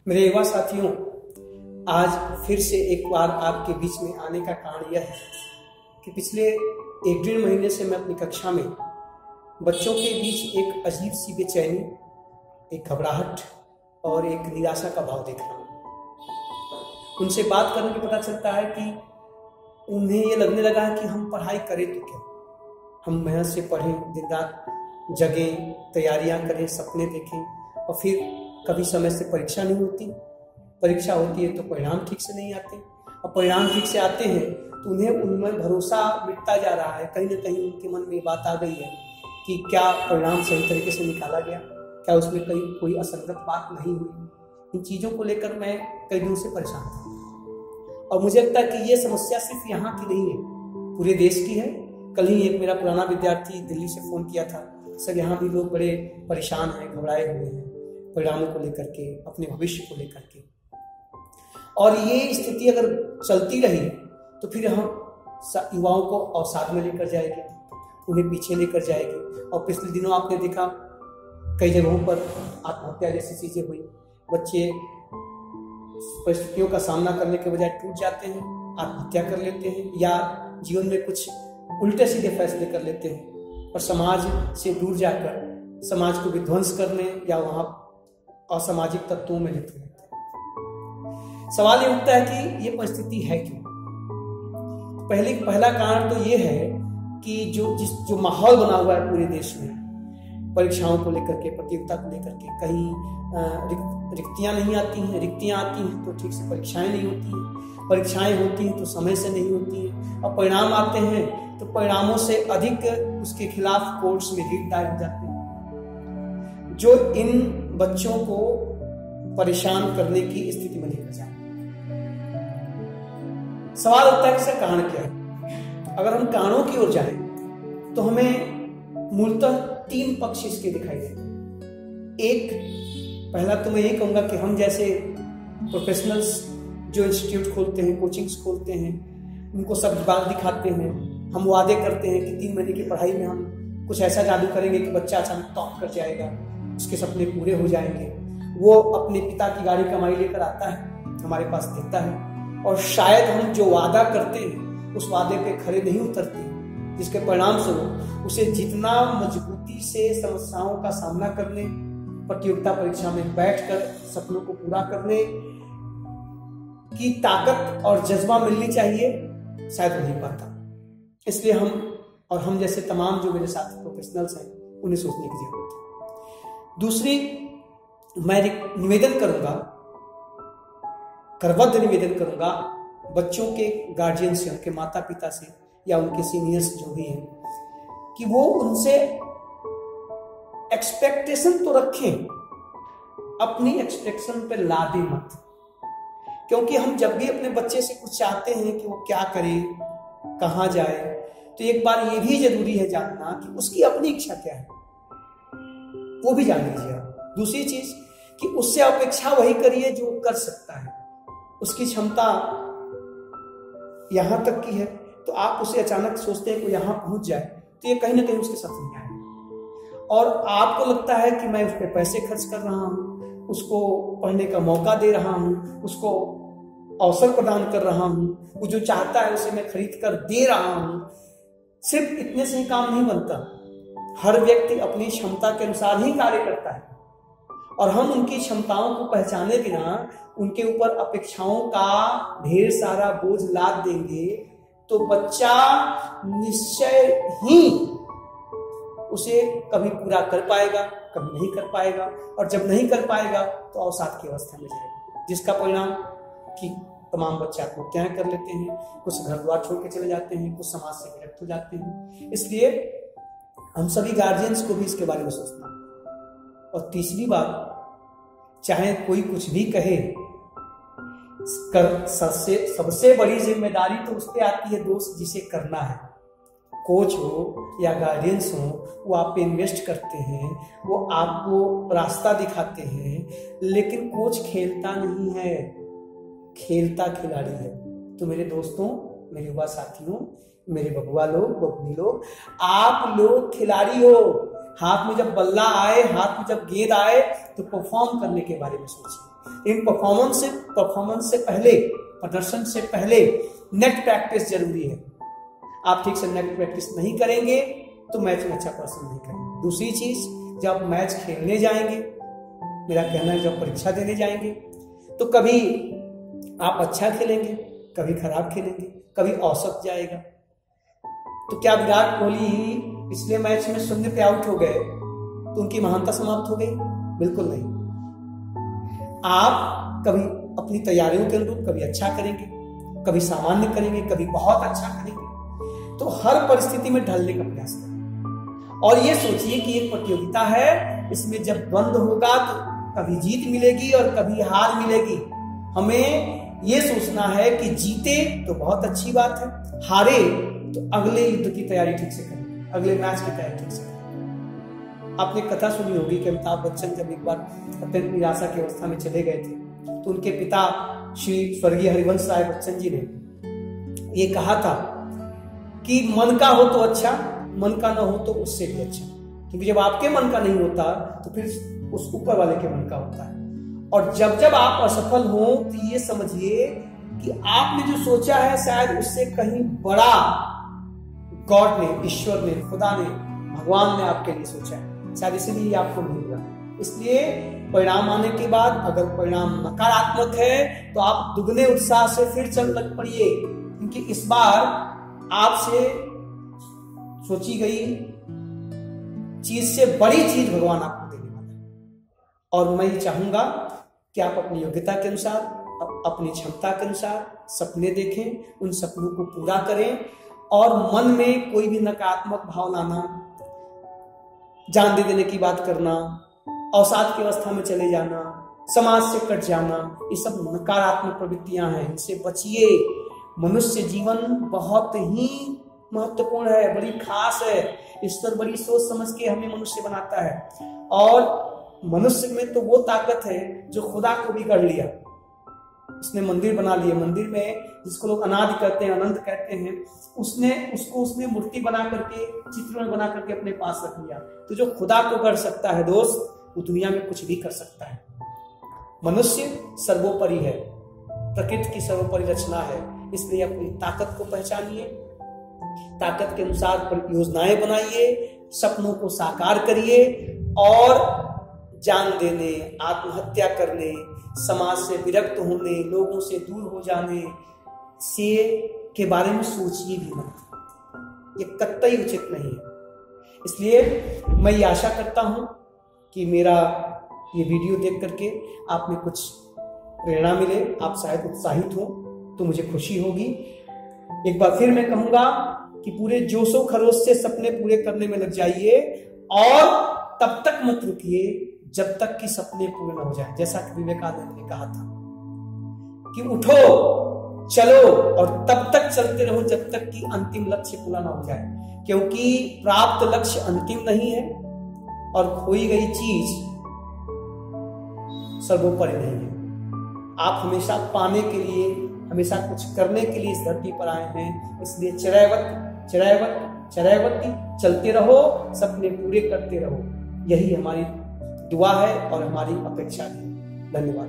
मेरे युवा साथियों, आज फिर से एक बार आपके बीच में आने का कारण यह है कि पिछले 1-1.5 महीने से मैं अपनी कक्षा में बच्चों के बीच एक अजीब सी बेचैनी, एक घबराहट और एक निराशा का भाव देख रहा हूँ। उनसे बात करने के पता चलता है कि उन्हें ये लगने लगा है कि हम पढ़ाई करें तो क्या, हम मेहनत से पढ़ें, दिन रात जगें, तैयारियां करें, सपने देखें और फिर कभी समय से परीक्षा नहीं होती। परीक्षा होती है तो परिणाम ठीक से नहीं आते और परिणाम ठीक से आते हैं तो उन्हें उनमें भरोसा मिटता जा रहा है। कहीं ना कहीं उनके मन में बात आ गई है कि क्या परिणाम सही तरीके से निकाला गया, क्या उसमें कहीं कोई असंगत बात नहीं हुई। इन चीज़ों को लेकर मैं कई दिनों से परेशान था और मुझे लगता है कि ये समस्या सिर्फ यहाँ की नहीं है, पूरे देश की है। कल ही एक मेरा पुराना विद्यार्थी दिल्ली से फ़ोन किया था, सर यहाँ भी लोग बड़े परेशान हैं, घबराए हुए हैं परिणामों को लेकर के, अपने भविष्य को लेकर के। और ये स्थिति अगर चलती रही तो फिर हम युवाओं को अवसाद में लेकर जाएगी, उन्हें पीछे लेकर जाएगी। और पिछले दिनों आपने देखा कई जगहों पर आत्महत्या जैसी चीज़ें हुई, बच्चे परिस्थितियों का सामना करने के बजाय टूट जाते हैं, आत्महत्या कर लेते हैं या जीवन में कुछ उल्टे सीधे फैसले कर लेते हैं और समाज से दूर जाकर समाज को विध्वंस करने या वहाँ असामाजिक तत्वों में लिप्त रहते हैं। सवाल ये उठता है कि ये परिस्थिति है क्यों। पहला कारण तो ये है कि जो माहौल बना हुआ है पूरे देश में, परीक्षाओं को लेकर के, प्रतियोगिता को लेकर के, कहीं रिक्तियां नहीं आती हैं, रिक्तियां आती हैं तो ठीक से परीक्षाएं नहीं होती हैं, परीक्षाएं होती हैं तो समय से नहीं होती हैं और परिणाम आते हैं तो परिणामों से अधिक उसके खिलाफ कोर्ट्स में रीट दायर हो जाते हैं, जो इन बच्चों को परेशान करने की स्थिति में लेकर जाए। सवाल उठता है कि इसका कारण क्या है। अगर हम कारणों की ओर जाएं तो हमें मूलतः 3 पक्ष इसके दिखाई देते हैं। पहला तो मैं ये कहूंगा कि हम जैसे प्रोफेशनल्स जो इंस्टीट्यूट खोलते हैं, कोचिंग्स खोलते हैं, उनको सब बात दिखाते हैं, हम वादे करते हैं कि 3 महीने की पढ़ाई में हम कुछ ऐसा जादू करेंगे कि बच्चा अचानक टॉप कर जाएगा, उसके सपने पूरे हो जाएंगे। वो अपने पिता की गाड़ी कमाई लेकर आता है, हमारे पास देता है और शायद हम जो वादा करते हैं उस वादे पे खरे नहीं उतरते, जिसके परिणाम स्वरूप उसे जितना मजबूती से समस्याओं का सामना करने, प्रतियोगिता परीक्षा में बैठकर सपनों को पूरा करने की ताकत और जज्बा मिलनी चाहिए, शायद वो नहीं पाता। इसलिए हम जैसे तमाम जो मेरे साथ प्रोफेशनल्स हैं उन्हें सोचने की जरूरत है। दूसरी, मैं निवेदन करूंगा, करबद्ध निवेदन करूंगा बच्चों के गार्जियन से, उनके माता पिता से या उनके सीनियर्स जो भी हैं, कि वो उनसे एक्सपेक्टेशन तो रखें, अपनी एक्सपेक्टेशन पे लादे मत। क्योंकि हम जब भी अपने बच्चे से कुछ चाहते हैं कि वो क्या करे, कहाँ जाए, तो एक बार ये भी जरूरी है जानना कि उसकी अपनी इच्छा क्या है, वो भी जान लीजिए आप। दूसरी चीज कि उससे अपेक्षा वही करिए जो कर सकता है, उसकी क्षमता यहां तक की है तो आप उसे अचानक सोचते हैं कि यहां पहुंच जाए तो ये कहीं ना कहीं उसके साथ नहीं आएगा और आपको लगता है कि मैं उस पर पैसे खर्च कर रहा हूं, उसको पढ़ने का मौका दे रहा हूं, उसको अवसर प्रदान कर रहा हूं, वो जो चाहता है उसे मैं खरीद कर दे रहा हूं। सिर्फ इतने से ही काम नहीं बनता, हर व्यक्ति अपनी क्षमता के अनुसार ही कार्य करता है और हम उनकी क्षमताओं को पहचाने बिना उनके ऊपर अपेक्षाओं का ढेर सारा बोझ लाद देंगे तो बच्चा निश्चय ही उसे कभी पूरा कर पाएगा, कभी नहीं कर पाएगा और जब नहीं कर पाएगा तो अवसाद की अवस्था में जाएगा, जिसका परिणाम कि तमाम बच्चे आत्महत्याएं कर लेते हैं, कुछ घर द्वार छोड़ के चले जाते हैं, कुछ समाज से विरक्त हो जाते हैं। इसलिए हम सभी गार्जियंस को भी इसके बारे में सोचना। और तीसरी बात, चाहे कोई कुछ भी कहे, सबसे बड़ी जिम्मेदारी तो उस पर आती है दोस्त जिसे करना है। कोच हो या गार्डियंस हो, वो आप पे इन्वेस्ट करते हैं, वो आपको रास्ता दिखाते हैं, लेकिन कोच खेलता नहीं है, खेलता खिलाड़ी है। तो मेरे दोस्तों, मेरे युवा साथियों, मेरे बबुआ लोग, बबुनी लोग, आप लोग खिलाड़ी हो। हाथ में जब बल्ला आए, हाथ में जब गेंद आए तो परफॉर्म करने के बारे में सोचिए। इन परफॉर्मेंस से पहले, प्रदर्शन से पहले नेट प्रैक्टिस जरूरी है। आप ठीक से नेट प्रैक्टिस नहीं करेंगे तो मैच में अच्छा प्रदर्शन नहीं करेंगे। दूसरी चीज, जब मैच खेलने जाएंगे, मेरा कहना है जब परीक्षा देने जाएंगे, तो कभी आप अच्छा खेलेंगे, कभी खराब खेलेंगे, कभी औसत जाएगा। तो क्या विराट कोहली ही पिछले मैच में 0 पे आउट हो गए तो उनकी महानता समाप्त हो गई? बिल्कुल नहीं। आप कभी अपनी तैयारियों के अनुरूप कभी अच्छा करेंगे, कभी सामान्य करेंगे, कभी बहुत अच्छा करेंगे। तो हर परिस्थिति में ढलने का प्रयास करें और ये सोचिए कि एक प्रतियोगिता है, इसमें जब द्वंद होगा तो कभी जीत मिलेगी और कभी हार मिलेगी। हमें ये सोचना है कि जीते तो बहुत अच्छी बात है, हारे तो अगले युद्ध की तैयारी ठीक से करें, अगले मैच की तैयारी ठीक से करें। आपने कथा सुनी होगी कि अमिताभ बच्चन जब एक बार अत्यंत निराशा की अवस्था में चले गए थे तो उनके पिता श्री स्वर्गीय हरिवंश राय बच्चन जी ने ये कहा था कि मन का हो तो अच्छा, मन का ना हो तो उससे भी अच्छा। क्योंकि जब आपके मन का नहीं होता तो फिर उस ऊपर वाले के मन का होता है। और जब जब आप असफल हो तो ये समझिए कि आपने जो सोचा है शायद उससे कहीं बड़ा गॉड ने, ईश्वर ने, खुदा ने, भगवान ने आपके लिए सोचा है, शायद इसीलिए आपको नहीं हुआ। इसलिए परिणाम आने के बाद अगर परिणाम नकारात्मक है तो आप दुगने उत्साह से फिर चल लग पड़िए, क्योंकि इस बार आपसे सोची गई चीज से बड़ी चीज भगवान आपको देने वाला है। और मैं चाहूंगा कि आप अपनी योग्यता के अनुसार, अपनी क्षमता के अनुसार सपने देखें, उन सपनों को पूरा करें और मन में कोई भी नकारात्मक भाव लाना, जान दे देने की बात करना, अवसाद की अवस्था में चले जाना, समाज से कट जाना, ये सब नकारात्मक प्रवृत्तियां हैं, इनसे बचिए। मनुष्य जीवन बहुत ही महत्वपूर्ण है, बड़ी खास है। ईश्वर बड़ी सोच समझ के हमें मनुष्य बनाता है और मनुष्य में तो वो ताकत है जो खुदा को भी गढ़ लिया। उसने मंदिर बना लिए, मंदिर में जिसको लोग अनादि कहते हैं, अनंत कहते हैं, उसने मूर्ति बना करके, चित्र में बना करके अपने पास रख लिया। तो जो खुदा को गढ़ सकता है दोस्त, वो दुनिया में कुछ भी कर सकता है। मनुष्य सर्वोपरि है, प्रकृति की सर्वोपरि रचना है। इसलिए अपनी ताकत को पहचानिए, ताकत के अनुसार योजनाएं बनाइए, सपनों को साकार करिए और जान देने, आत्महत्या करने, समाज से विरक्त होने, लोगों से दूर हो जाने से के बारे में सोचिए भी मत। ये कतई उचित नहीं है। इसलिए मैं ये आशा करता हूं कि मेरा ये वीडियो देख करके आप में कुछ प्रेरणा मिले, आप शायद उत्साहित हो तो मुझे खुशी होगी। एक बार फिर मैं कहूंगा कि पूरे जोशो खरोश से सपने पूरे करने में लग जाइए और तब तक मत रुकिए जब तक कि सपने पूरे न हो जाए। जैसा कि विवेकानंद ने कहा था कि उठो, चलो और तब तक चलते रहो जब तक कि अंतिम लक्ष्य पूरा ना हो जाए, क्योंकि प्राप्त लक्ष्य अंतिम नहीं है और खोई गई चीज सर्वोपरि नहीं है। आप हमेशा पाने के लिए, हमेशा कुछ करने के लिए इस धरती पर आए हैं। इसलिए चरैवती चलते रहो, सपने पूरे करते रहो। यही हमारी दुआ है और हमारी अपेक्षा है। धन्यवाद।